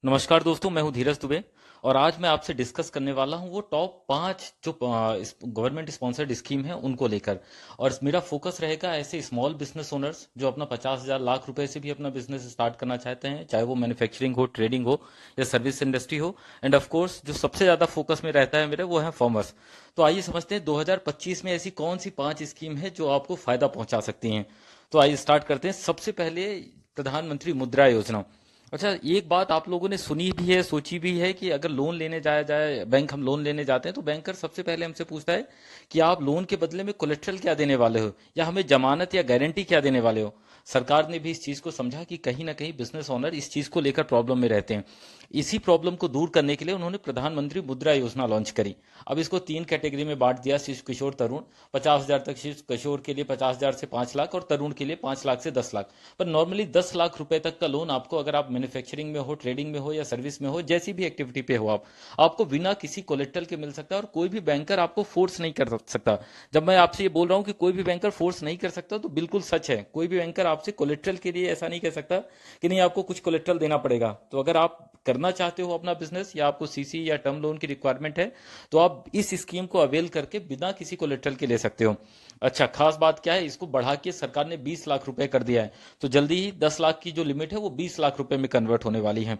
नमस्कार दोस्तों, मैं हूं धीरज दुबे। और आज मैं आपसे डिस्कस करने वाला हूं वो टॉप 5 जो गवर्नमेंट स्पॉन्सर्ड स्कीम है उनको लेकर। और मेरा फोकस रहेगा ऐसे स्मॉल बिजनेस ओनर्स जो अपना 50,000 लाख रुपए से भी अपना बिजनेस स्टार्ट करना चाहते हैं, चाहे वो मैन्युफैक्चरिंग हो, ट्रेडिंग हो या सर्विस इंडस्ट्री हो। एंड ऑफ कोर्स जो सबसे ज्यादा फोकस में रहता है मेरे, वो है फार्मर्स। तो आइए समझते हैं 2025 में ऐसी कौन सी 5 स्कीम है जो आपको फायदा पहुंचा सकती हैं। तो आइए स्टार्ट करते हैं। सबसे पहले प्रधानमंत्री मुद्रा योजना। अच्छा, एक बात आप लोगों ने सुनी भी है, सोची भी है कि अगर लोन लेने जाया जाए, बैंक हम लोन लेने जाते हैं तो बैंकर सबसे पहले हमसे पूछता है कि आप लोन के बदले में कोलेट्रल क्या देने वाले हो, या हमें जमानत या गारंटी क्या देने वाले हो। सरकार ने भी इस चीज को समझा कि कहीं ना कहीं बिजनेस ओनर इस चीज को लेकर प्रॉब्लम में रहते हैं। इसी प्रॉब्लम को दूर करने के लिए उन्होंने प्रधानमंत्री मुद्रा योजना लॉन्च करी। अब इसको 3 कैटेगरी में बांट दिया: शिशु किशोर तरुण। 50,000 तक शिशु किशोर के लिए, 50,000 से 5 लाख, और तरुण के लिए 5 लाख से 10 लाख। पर नॉर्मली 10 लाख रुपए तक का लोन आपको, अगर आप मैन्युफैक्चरिंग में हो, ट्रेडिंग में हो या सर्विस में हो, जैसी भी एक्टिविटी पे हो आप, आपको बिना किसी कोलेट्रल के मिल सकता है। और कोई भी बैंकर आपको फोर्स नहीं कर सकता। जब मैं आपसे ये बोल रहा हूं कि कोई भी बैंकर फोर्स नहीं कर सकता, तो बिल्कुल सच है। कोई भी बैंकर आपसे कोलेट्रल के लिए ऐसा नहीं कह सकता कि नहीं आपको कुछ कोलेट्रल देना पड़ेगा। तो अगर आप करना चाहते हो अपना बिजनेस, या आपको सीसी या टर्म लोन की रिक्वायरमेंट है, तो आप इस स्कीम को अवेल करके बिना किसी कोलेट्रल के ले सकते हो। अच्छा, खास बात क्या है, इसको बढ़ा के सरकार ने 20 लाख रुपए कर दिया है। तो जल्दी ही 10 लाख की जो लिमिट है वो 20 लाख रुपए में कन्वर्ट होने वाली है।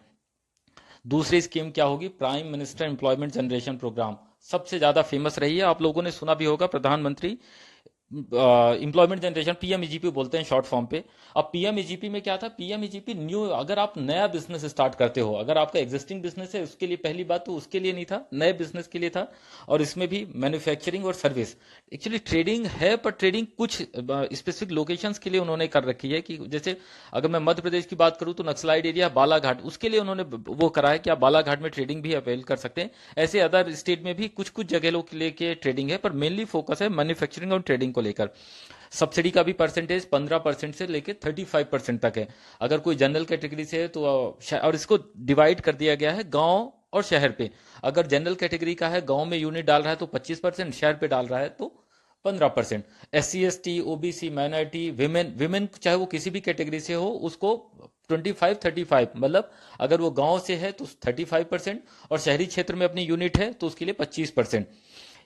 दूसरी स्कीम क्या होगी? Prime minister employment generation program. सबसे ज्यादा फेमस रही है, आप लोगों ने सुना भी होगा, प्रधानमंत्री इंप्लॉयमेंट जनरेशन, पीएमईजीपी बोलते हैं शॉर्ट फॉर्म पे। अब पीएमईजीपी में क्या था? पीएमईजीपी न्यू, अगर आप नया बिजनेस स्टार्ट करते हो, अगर आपका एग्जिस्टिंग बिजनेस है उसके लिए पहली बात तो उसके लिए नहीं था, नए बिजनेस के लिए था। और इसमें भी मैन्युफैक्चरिंग और सर्विस, एक्चुअली ट्रेडिंग है, पर ट्रेडिंग कुछ स्पेसिफिक लोकेशंस के लिए उन्होंने कर रखी है। कि जैसे अगर मैं मध्य प्रदेश की बात करूं तो नक्सलाइड एरिया बालाघाट, उसके लिए उन्होंने वो करा है कि आप बालाघाट में ट्रेडिंग भी अवेल कर सकते हैं। ऐसे अदर स्टेट में भी कुछ कुछ जगह के लेके ट्रेडिंग है, पर मेनली फोकस है मैन्युफैक्चरिंग और ट्रेडिंग को लेकर। सब्सिडी का भी परसेंटेज 15% से लेकर 35% तक है। अगर कोई जनरल कैटेगरी से है तो और इसको डिवाइड कर दिया गया है गांव और शहर पे। अगर जनरल कैटेगरी का है, गांव में यूनिट डाल रहा है तो 25%, शहर पे डाल रहा है तो 15%। SC ST OBC minority women, चाहे वो किसी भी कैटेगरी से हो, उसको 25-35, मतलब अगर वो गांव से है तो 35%, और शहरी क्षेत्र में अपनी यूनिट है तो उसके लिए 25%।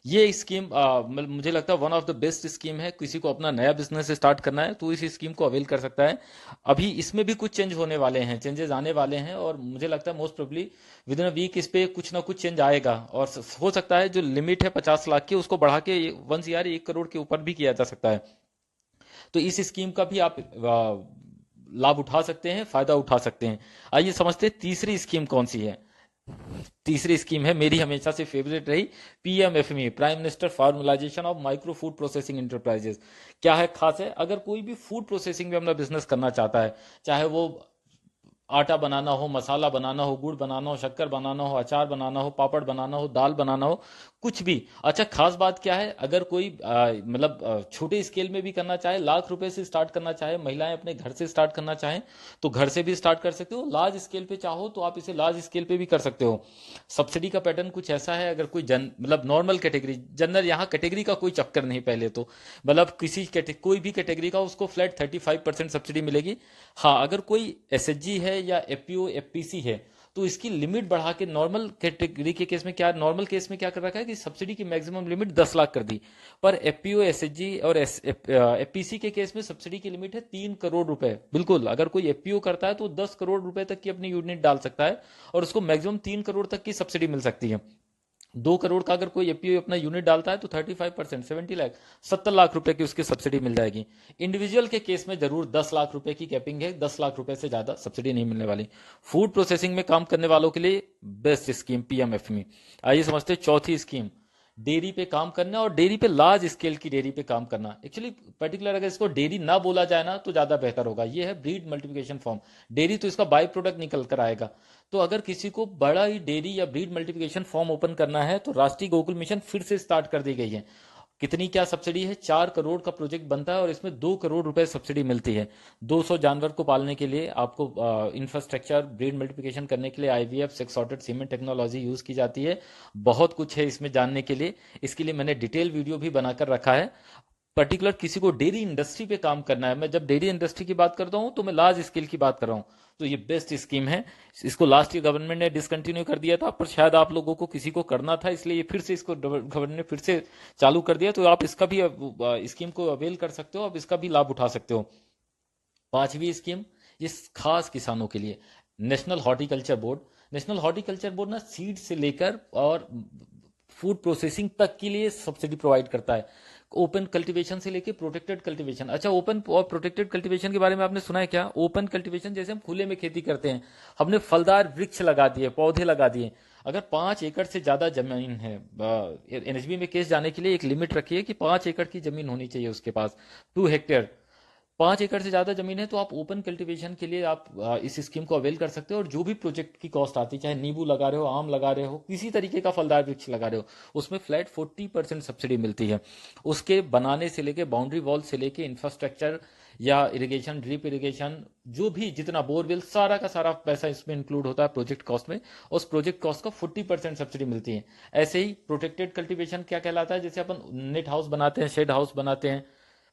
ये स्कीम मतलब मुझे लगता है one of the best scheme है। किसी को अपना नया बिजनेस स्टार्ट करना है तो इस स्कीम को अवेल कर सकता है। अभी इसमें भी कुछ चेंज होने वाले हैं, चेंजेस आने वाले हैं, और मुझे लगता है most probably within a week इस पे कुछ ना कुछ चेंज आएगा। और हो सकता है जो लिमिट है 50 लाख की, उसको बढ़ा के 1 CR 1 करोड़ के ऊपर भी किया जा सकता है। तो इस स्कीम का भी आप लाभ उठा सकते हैं, फायदा उठा सकते हैं। आइए समझते हैं तीसरी स्कीम कौन सी है। तीसरी स्कीम है, मेरी हमेशा से फेवरेट रही, PMFME, prime minister formalisation of micro food processing enterprises. क्या है खास है? अगर कोई भी फूड प्रोसेसिंग में अपना बिजनेस करना चाहता है, चाहे वो आटा बनाना हो, मसाला बनाना हो, गुड़ बनाना हो, शक्कर बनाना हो, अचार बनाना हो, पापड़ बनाना हो, दाल बनाना हो, कुछ भी। अच्छा, खास बात क्या है, अगर कोई मतलब छोटे स्केल में भी करना चाहे, लाख रुपए से स्टार्ट करना चाहे, महिलाएं अपने घर से स्टार्ट करना चाहें तो घर से भी स्टार्ट कर सकते हो। लार्ज स्केल पे चाहो तो आप इसे लार्ज स्केल पे भी कर सकते हो। सब्सिडी का पैटर्न कुछ ऐसा है, अगर कोई मतलब नॉर्मल कैटेगरी, जनरल, यहाँ कैटेगरी का कोई चक्कर नहीं पहले तो, मतलब कोई भी कैटेगरी का उसको फ्लैट 35% सब्सिडी मिलेगी। हाँ, अगर कोई SHG है या FPO FPC है तो इसकी लिमिट बढ़ा के, नॉर्मल कैटेगरी के केस में क्या, नॉर्मल केस में क्या कर रखा है कि सब्सिडी की मैक्सिमम लिमिट 10 लाख कर दी। पर FPO SHG और FPC के केस में सब्सिडी की लिमिट है 3 करोड़ रुपए। बिल्कुल, अगर कोई FPO करता है तो 10 करोड़ रुपए तक की अपनी यूनिट डाल सकता है, और उसको मैक्सिमम 3 करोड़ तक की सब्सिडी मिल सकती है। 2 करोड़ का अगर कोई एपीओ अपना यूनिट डालता है तो 35%, 70 लाख, 70 लाख रुपए की उसकी सब्सिडी मिल जाएगी। इंडिविजुअल के केस में जरूर 10 लाख रुपए की कैपिंग है, 10 लाख रुपए से ज्यादा सब्सिडी नहीं मिलने वाली। फूड प्रोसेसिंग में काम करने वालों के लिए बेस्ट स्कीम PMFME। आइए समझते हैं चौथी स्कीम, डेयरी पे काम करना, और डेयरी पे लार्ज स्केल की डेयरी पे काम करना। एक्चुअली पर्टिकुलर अगर इसको डेयरी ना बोला जाए ना तो ज्यादा बेहतर होगा। ये है ब्रीड मल्टीप्लिकेशन फॉर्म। डेयरी तो इसका बाई प्रोडक्ट निकल कर आएगा। तो अगर किसी को बड़ा ही डेयरी या ब्रीड मल्टीप्लिकेशन फॉर्म ओपन करना है तो राष्ट्रीय गोकुल मिशन फिर से स्टार्ट कर दी गई है। कितनी क्या सब्सिडी है? 4 करोड़ का प्रोजेक्ट बनता है और इसमें 2 करोड़ रुपए सब्सिडी मिलती है। 200 जानवर को पालने के लिए आपको इंफ्रास्ट्रक्चर, ब्रीड मल्टीप्लिकेशन करने के लिए IVF, sex sorted cement technology use की जाती है। बहुत कुछ है इसमें जानने के लिए। इसके लिए मैंने डिटेल वीडियो भी बनाकर रखा है। पर्टिकुलर किसी को डेयरी इंडस्ट्री पे काम करना है, मैं जब डेयरी इंडस्ट्री की बात करता हूँ तो मैं लार्ज स्केल की बात कर रहा हूँ, तो ये बेस्ट स्कीम है। इसको लास्ट ईयर गवर्नमेंट ने डिसकंटिन्यू कर दिया था, पर शायद आप लोगों को किसी को करना था, इसलिए ये फिर से इसको गवर्नमेंट ने फिर से चालू कर दिया, तो आप इसका भी स्कीम को अवेल कर सकते हो, आप इसका भी लाभ उठा सकते हो। पांचवी स्कीम इस खास किसानों के लिए, national horticulture board. National horticulture board ना सीड से लेकर और फूड प्रोसेसिंग तक के लिए सब्सिडी प्रोवाइड करता है, ओपन कल्टीवेशन से लेके प्रोटेक्टेड कल्टीवेशन। अच्छा, ओपन और प्रोटेक्टेड कल्टीवेशन के बारे में आपने सुना है क्या? ओपन कल्टीवेशन जैसे हम खुले में खेती करते हैं, हमने फलदार वृक्ष लगा दिए, पौधे लगा दिए। अगर 5 एकड़ से ज्यादा जमीन है, एनएचबी में केस जाने के लिए एक लिमिट रखी है कि 5 एकड़ की जमीन होनी चाहिए उसके पास, 2 हेक्टेयर। 5 एकड़ से ज्यादा जमीन है तो आप ओपन कल्टीवेशन के लिए आप इस स्कीम को अवेल कर सकते हो, और जो भी प्रोजेक्ट की कॉस्ट आती है, चाहे नींबू लगा रहे हो, आम लगा रहे हो, किसी तरीके का फलदार वृक्ष लगा रहे हो, उसमें फ्लैट 40% सब्सिडी मिलती है। उसके बनाने से लेके, बाउंड्री वॉल से लेके, इंफ्रास्ट्रक्चर या इरिगेशन, ड्रिप इरिगेशन, जो भी जितना बोरवेल, सारा का सारा पैसा इसमें इंक्लूड होता है प्रोजेक्ट कॉस्ट में, उस प्रोजेक्ट कॉस्ट का 40% सब्सिडी मिलती है। ऐसे ही प्रोटेक्टेड कल्टीवेशन क्या कहलाता है? जैसे अपन नेट हाउस बनाते हैं, शेड हाउस बनाते हैं,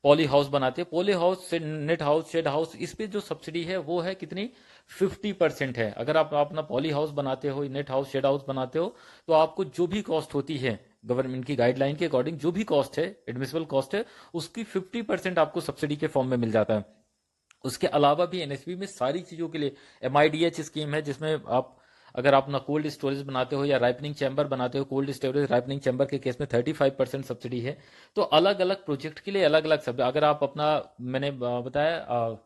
पॉली हाउस बनाते हैं, पॉली हाउस से नेट हाउस, शेड हाउस, इस पे जो सब्सिडी है वो है कितनी? 50% है। अगर आप अपना पॉली हाउस बनाते हो, नेट हाउस, शेड हाउस बनाते हो, तो आपको जो भी कॉस्ट होती है गवर्नमेंट की गाइडलाइन के अकॉर्डिंग, जो भी कॉस्ट है, एडमिसिबल कॉस्ट है, उसकी 50% आपको सब्सिडी के फॉर्म में मिल जाता है। उसके अलावा भी एनएसपी में सारी चीजों के लिए एमआईडीएच स्कीम है, जिसमें आप अगर आप अपना कोल्ड स्टोरेज बनाते हो या राइपनिंग चैम्बर बनाते हो, कोल्ड स्टोरेज राइपनिंग चैम्बर के केस में 35% सब्सिडी है। तो अलग अलग प्रोजेक्ट के लिए अलग अलग सब, अगर आप अपना, मैंने बताया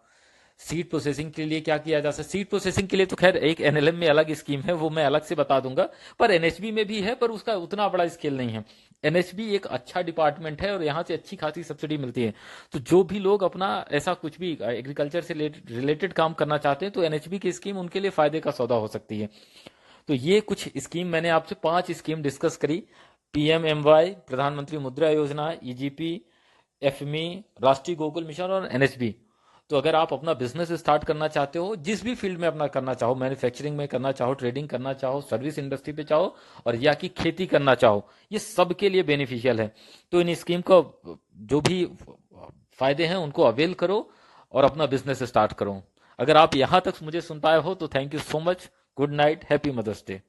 सीड प्रोसेसिंग के लिए क्या किया जा सकता है। सीड प्रोसेसिंग के लिए तो खैर एक एनएलएम में अलग स्कीम है, वो मैं अलग से बता दूंगा, पर एनएचबी में भी है, पर उसका उतना बड़ा स्केल नहीं है। एनएचबी एक अच्छा डिपार्टमेंट है और यहाँ से अच्छी खासी सब्सिडी मिलती है। तो जो भी लोग अपना ऐसा कुछ भी एग्रीकल्चर से रिलेटेड काम करना चाहते हैं, तो एनएचबी की स्कीम उनके लिए फायदे का सौदा हो सकती है। तो ये कुछ स्कीम मैंने आपसे 5 स्कीम डिस्कस करी: पीएमएमवाई, प्रधानमंत्री मुद्रा योजना, ईजीपी, एफएमई, राष्ट्रीय गोकुल मिशन और एनएचबी। तो अगर आप अपना बिजनेस स्टार्ट करना चाहते हो, जिस भी फील्ड में अपना करना चाहो, मैन्युफैक्चरिंग में करना चाहो, ट्रेडिंग करना चाहो, सर्विस इंडस्ट्री पे चाहो, और या कि खेती करना चाहो, ये सबके लिए बेनिफिशियल है। तो इन स्कीम को जो भी फायदे हैं उनको अवेल करो और अपना बिजनेस स्टार्ट करो। अगर आप यहां तक मुझे सुन पाए हो तो thank you so much. Good night, happy mother's day.